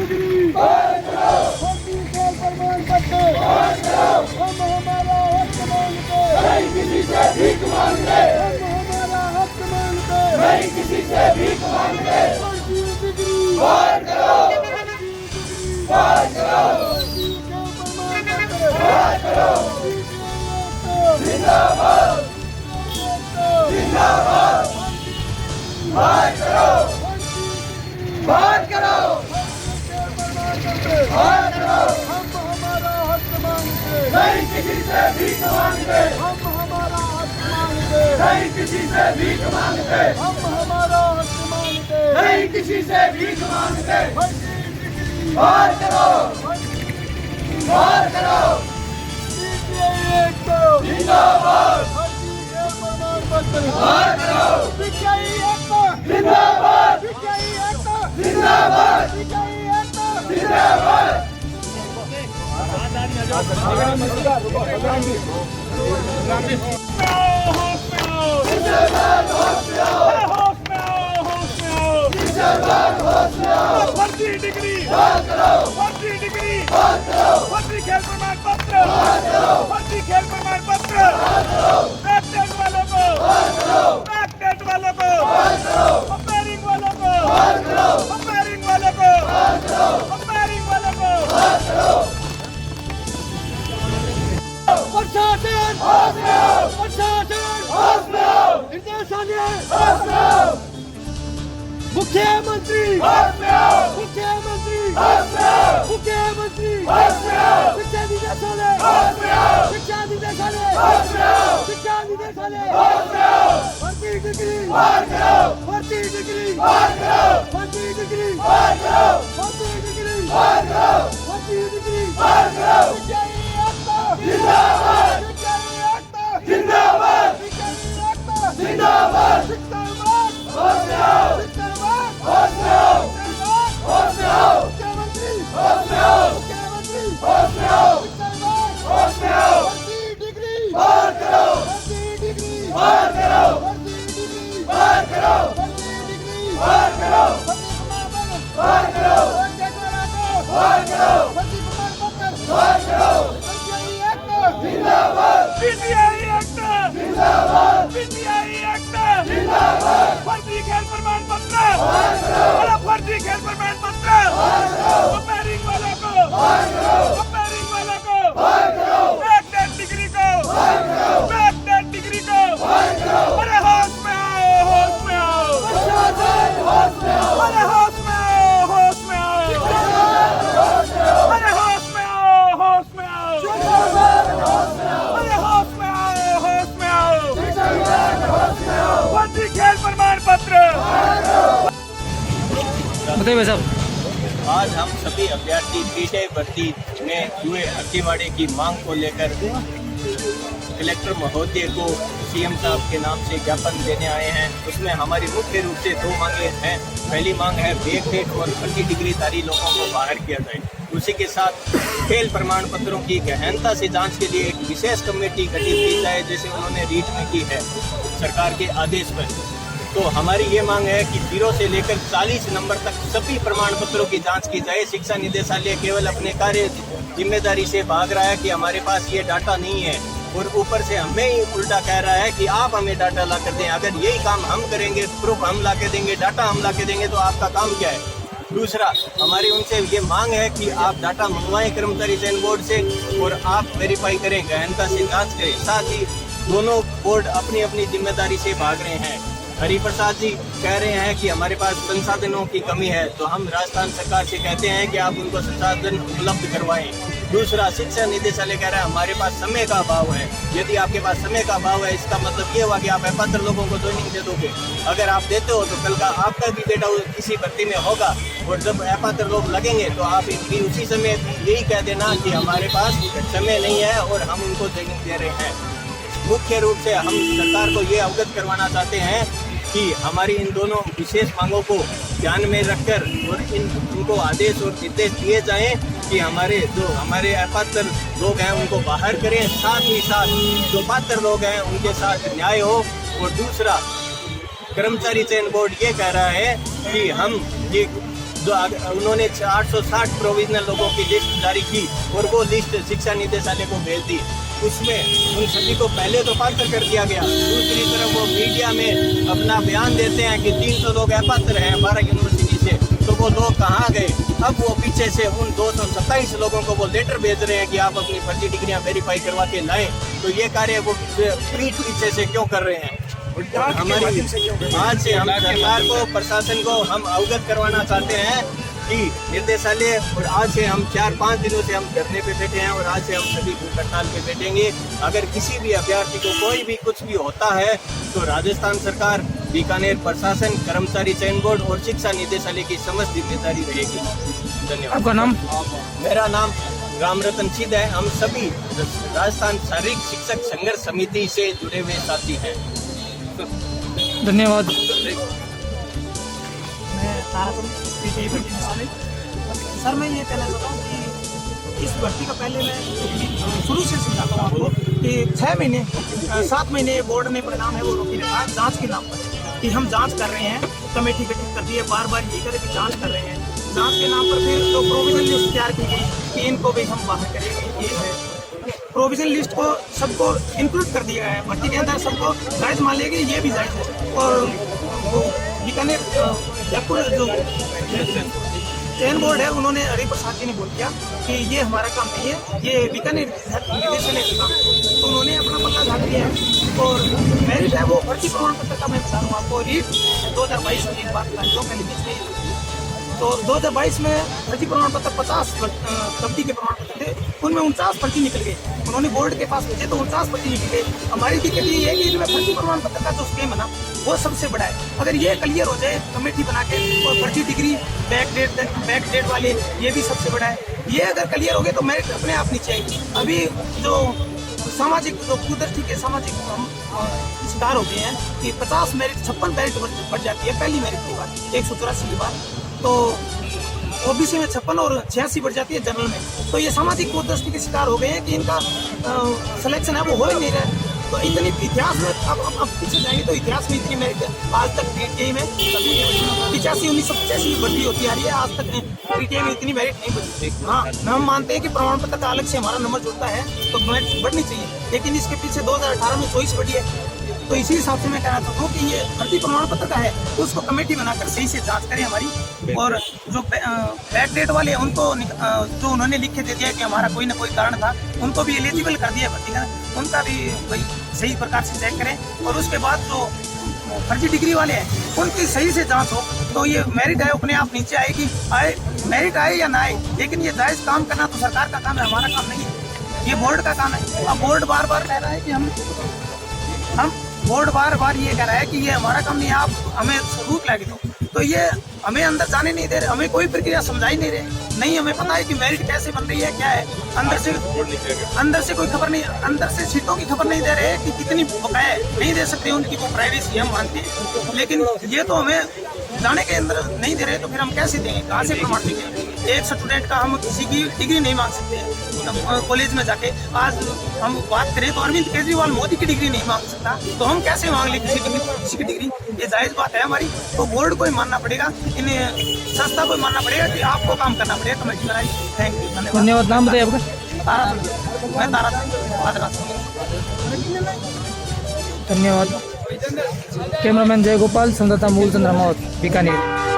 Degree फर्जी खेल प्रमाण पत्र हम हमारा हक मांगते नहीं किसी से भीख मांगते, हम हमारा हक मांगते नहीं किसी से भीख मांगते। फर्जी डिग्री बाहर करो, बाहर करो, फर्जी खेल प्रमाण पत्र बाहर करो। जिंदाबाद, जिंदाबाद, बाहर करो, बाहर करो, बाहर करो। हम हमारा हक मांगते नहीं किसी से भीख मांगते, हम हमारा हक मांगते नहीं किसी से भीख मांगते, हम हमारा हक मांगते नहीं किसी से भीख मांगते। फर्जी डिग्री बाहर करो, बाहर करो। सीपीआई को जिंदाबाद, फर्जी खेल प्रमाण पत्र बाहर करो। सीपीआई को जिंदाबाद, सीपीआई को जिंदाबाद, सीपीआई को जिंदाबाद। जिंदाबाद, होश में आओ, जिंदाबाद, होश में आओ। फर्जी डिग्री, बाहर करो, फर्जी डिग्री, बाहर करो, फर्जी खेल प्रमाण पत्र, बाहर करो, फर्जी खेल प्रमाण पत्र, बाहर करो, बैकडेट वालों को, बाहर करो, बैकडेट वालों को, बाहर करो, कंपेयरिंग वालों को, बाहर करो, कंपेयरिंग वालों को, बाहर करो, कंपेयरिंग वालों को। बाहर करो। प्रशासन होश में आओ, प्रशासन होश में आओ, निर्देशालय होश में आओ, मुख्यमंत्री होश में आओ, मुख्यमंत्री होश में आओ, मुख्यमंत्री होश में आओ, शिक्षा निदेशालय होश में आओ, शिक्षा निदेशालय होश में आओ, शिक्षा निदेशालय होश में आओ। फर्जी डिग्री बाहर करो, फर्जी डिग्री बाहर करो, फर्जी डिग्री बाहर करो, फर्जी डिग्री बाहर करो, फर्जी डिग्री बाहर करो। सीपीआई जिंदाबाद, जिंदाबाद, जिंदाबाद। होश में आओ, होश में आओ, होश में आओ, मुख्यमंत्री होश में आओ, मुख्यमंत्री होश में आओ, होश में आओ। फर्जी डिग्री बाहर करो, फर्जी डिग्री बाहर करो, फर्जी डिग्री बाहर करो, फर्जी डिग्री बाहर करो, फर्जी प्रमाण पत्र बाहर करो, बाहर करो, फर्जी प्रमाण पत्र बाहर करो। सीपीआई एक्ट जिंदाबाद, पीटीआई एक्ट, जिंदाबाद, पीटीआई एक्ट, जिंदाबाद, फर्जी खेल प्रमाण पत्र, बाहर करो, अरे फर्जी खेल प्रमाण पत्र, बाहर करो, कंपेयरिंग वालों को, बाहर करो, कंपेयरिंग वालों को, बाहर करो, बैकडेट डिग्री को, बाहर करो, बैकडेट डिग्री को। बाहर करो। अरे होश में आओ, होश में आओ, प्रशासन होश में आओ, अरे होश में आओ, होश में आओ, होश में आओ, अरे होश में आओ, होश में आओ, होश में आओ, अरे होश में आओ, होश में आओ। होश में आओ। फर्जी खेल प्रमाण पत्र। बताइए भाई साहब। आज हम सभी अभ्यर्थी पीटे भर्ती में हुए फर्जीवाड़े की मांग को लेकर कलेक्टर महोदय को सीएम साहब के नाम से ज्ञापन देने आए हैं। उसमें हमारी मुख्य रूप से दो मांगे हैं। पहली मांग है बैकडेट और फर्जी डिग्रीधारी लोगों को बाहर किया जाए। उसी के साथ खेल प्रमाण पत्रों की गहनता से जांच के लिए एक विशेष कमेटी गठित की जाए, जैसे उन्होंने रीट में की है सरकार के आदेश पर। तो हमारी ये मांग है कि 0 से लेकर 40 नंबर तक सभी प्रमाण पत्रों की जांच की जाए। शिक्षा निदेशालय केवल अपने कार्य जिम्मेदारी से भाग रहा है कि हमारे पास ये डाटा नहीं है, और ऊपर से हमें ही उल्टा कह रहा है कि आप हमें डाटा ला कर दें। अगर यही काम हम करेंगे, प्रूफ हम ला के देंगे, डाटा हम ला के देंगे, तो आपका काम क्या है। दूसरा, हमारी उनसे ये मांग है कि आप डाटा मंगवाएं कर्मचारी चयन बोर्ड से और आप वेरीफाई करें, गहनता से जांच करें। साथ ही दोनों बोर्ड अपनी अपनी जिम्मेदारी से भाग रहे हैं। हरिप्रसाद जी कह रहे हैं कि हमारे पास संसाधनों की कमी है, तो हम राजस्थान सरकार से कहते हैं कि आप उनको संसाधन उपलब्ध करवाएं। दूसरा, शिक्षा निदेशालय कह रहा है हमारे पास समय का अभाव है। यदि आपके पास समय का अभाव है, इसका मतलब ये हुआ कि आप अपात्र लोगों को ज्वाइनिंग दे दोगे। अगर आप देते हो तो कल का आपका भी बेटा किसी भर्ती में होगा, और जब अपात्र लोग लगेंगे तो आप भी उसी समय यही कह देना कि हमारे पास समय नहीं है और हम उनको ज्वाइनिंग दे रहे हैं। मुख्य रूप से हम सरकार को ये अवगत करवाना चाहते हैं कि हमारी इन दोनों विशेष मांगों को ध्यान में रखकर और उनको आदेश और निर्देश दिए जाएं कि हमारे अपात्र लोग हैं उनको बाहर करें, साथ ही साथ जो पात्र लोग हैं उनके साथ न्याय हो। और दूसरा, कर्मचारी चयन बोर्ड ये कह रहा है कि हम ये उन्होंने 860 प्रोविजनल लोगों की लिस्ट जारी की और वो लिस्ट शिक्षा निदेशालय को भेज दी। उसमें उन सभी को पहले तो पात्र कर दिया गया, दूसरी तरफ वो मीडिया में अपना बयान देते हैं कि 300 लोग अपात्र हैं 12 यूनिवर्सिटी से, तो वो लोग कहाँ गए? अब वो पीछे से उन 227 लोगों को वो लेटर भेज रहे हैं कि आप अपनी फर्जी डिग्रियां वेरीफाई करवा के लाएं। तो ये कार्य वो पीठ पीछे से क्यों कर रहे हैं? हमारी आज से हम सरकार को, प्रशासन को हम अवगत करवाना चाहते हैं कि निर्देशालय, और आज से हम 4-5 दिनों से हम धरने पे बैठे हैं और आज से हम सभी भूख हड़ताल पे बैठेंगे। अगर किसी भी अभ्यर्थी को कोई भी कुछ भी होता है तो राजस्थान सरकार, बीकानेर प्रशासन, कर्मचारी चयन बोर्ड और शिक्षा निदेशालय की समस्त जिम्मेदारी रहेगी। धन्यवाद। आपका नाम? मेरा नाम राम रतन सिद्ध है। हम सभी राजस्थान शारीरिक शिक्षक संघर्ष समिति से जुड़े हुए साथी हैं। धन्यवाद। सर मैं ये कहना चाहता हूँ कि इस भर्ती का पहले मैं शुरू से समझाता हूँ आपको कि 6 महीने 7 महीने बोर्ड ने परिणाम है वो रोकी रखा जांच के नाम पर कि हम जांच कर रहे हैं, कमेटी गठित कर दी है, बार बार ये करे कि जांच कर रहे हैं। जांच के नाम पर फिर तो प्रोविजनल लिस्ट तैयार की गई कि इनको भी हम बाहर करेंगे। ये है प्रोविजनल लिस्ट को सबको इंक्लूड कर दिया है, भर्ती के अंदर सबको जायज मान लिया कि ये भी जायज है। और वो बीकानेर जयपुर जो चयन बोर्ड है उन्होंने हरिप्रसाद जी ने बोल दिया कि ये हमारा काम नहीं है, ये बीकानेर निदेशालय का काम। तो उन्होंने अपना पता झाड़ दिया है और मेरिट है वो भर्ती प्रमाण पत्र का मैं बता दूँ आपको। रीट 2022 में एक बात जो मैंने बीच में तो 2022 में फर्जी प्रमाण पत्र 50 कम्पनी के प्रमाण पत्र थे, उनमें 49 फर्जी निकल गए। उन्होंने बोर्ड के पास भेजे तो 49 फर्जी निकल गए। हमारी दिक्कत ये है कि इनमें फर्जी प्रमाण पत्र का जो स्कीम है ना वो सबसे बड़ा है। अगर ये क्लियर हो जाए कमेटी बना के, और फर्जी डिग्री बैक डेट वाले ये भी सबसे बड़ा है। ये अगर क्लियर हो गए तो मेरिट अपने आप नीचे आएगी। अभी जो सामाजिक जो कुदरती के सामाजिक शिकार हो गए हैं कि 50 मेरिट 56 मेरिट बढ़ जाती है पहली मेरिट के बाद, 184 के बाद। तो ओबीसी में 56 और 86 बढ़ जाती है जनरल में। तो ये सामाजिक कुदृष्टि के शिकार हो गए हैं कि इनका सिलेक्शन है वो हो ही नहीं रहा है। तो इतनी इतिहास में अब पीछे जाएंगे तो इतिहास में इतनी मेरिट आज तक पीटीआई में कभी 1985 भर्ती होती आ रही है, आज तक पीटीआई में इतनी मेरिट नहीं बची। हाँ, हम मानते हैं कि प्रमाण पत्र का अलग से हमारा नंबर जुड़ता है तो मेरिट बढ़नी चाहिए, लेकिन इसके पीछे 2018 में 24 बढ़ी है। तो इसी हिसाब से मैं कहना चाहता हूँ कि ये भर्ती प्रमाण पत्र का है उसको कमेटी बनाकर सही से जांच करें हमारी। और जो बैक डेट वाले उनको जो उन्होंने लिख के दे दिया कि हमारा कोई ना कोई कारण था, उनको भी एलिजिबल कर दिया भर्ती का, उनका भी वही सही प्रकार से चेक करें। और उसके बाद जो फर्जी डिग्री वाले हैं उनकी सही से जांच हो तो ये मेरिट है अपने आप नीचे आएगी। आए मेरिट आए या ना आए, लेकिन ये जायज काम करना तो सरकार का काम है, हमारा काम नहीं है, ये बोर्ड का काम है। अब बोर्ड बार बार कह रहा है कि हम बोर्ड बार बार ये कह रहा है कि ये हमारा काम नहीं है, आप हमें सबूत ला के दो। तो ये हमें अंदर जाने नहीं दे रहे, हमें कोई प्रक्रिया समझा ही नहीं रहे। नहीं हमें पता है कि मेरिट कैसे बन रही है, क्या है, अंदर से कोई खबर नहीं, अंदर से सीटों की खबर नहीं दे रहे कि कितनी बकाया नहीं दे सकते, उनकी वो प्राइवेसी हम मानते हैं। लेकिन ये तो हमें जाने के अंदर नहीं दे रहे तो फिर हम कैसे देंगे, कहाँ से प्रमाण देंगे? एक स्टूडेंट का हम किसी की डिग्री नहीं मांग सकते कॉलेज में जाके। आज हम बात करें तो अरविंद केजरीवाल मोदी की डिग्री नहीं मांग सकता, तो हम कैसे मांग लें किसी की डिग्री? ये जायज बात है हमारी। तो बोर्ड को ही मानना पड़ेगा, इन्हें संस्था को मानना पड़ेगा कि आपको काम करना पड़ेगा कमेटी बनाई। थैंक यू, धन्यवाद। नाम बताइए आपका? तारा, मैं तारा धन्यवाद। कैमरामैन जय गोपाल, संवाददाता मूलचंद्र रामावत, बीकानेर।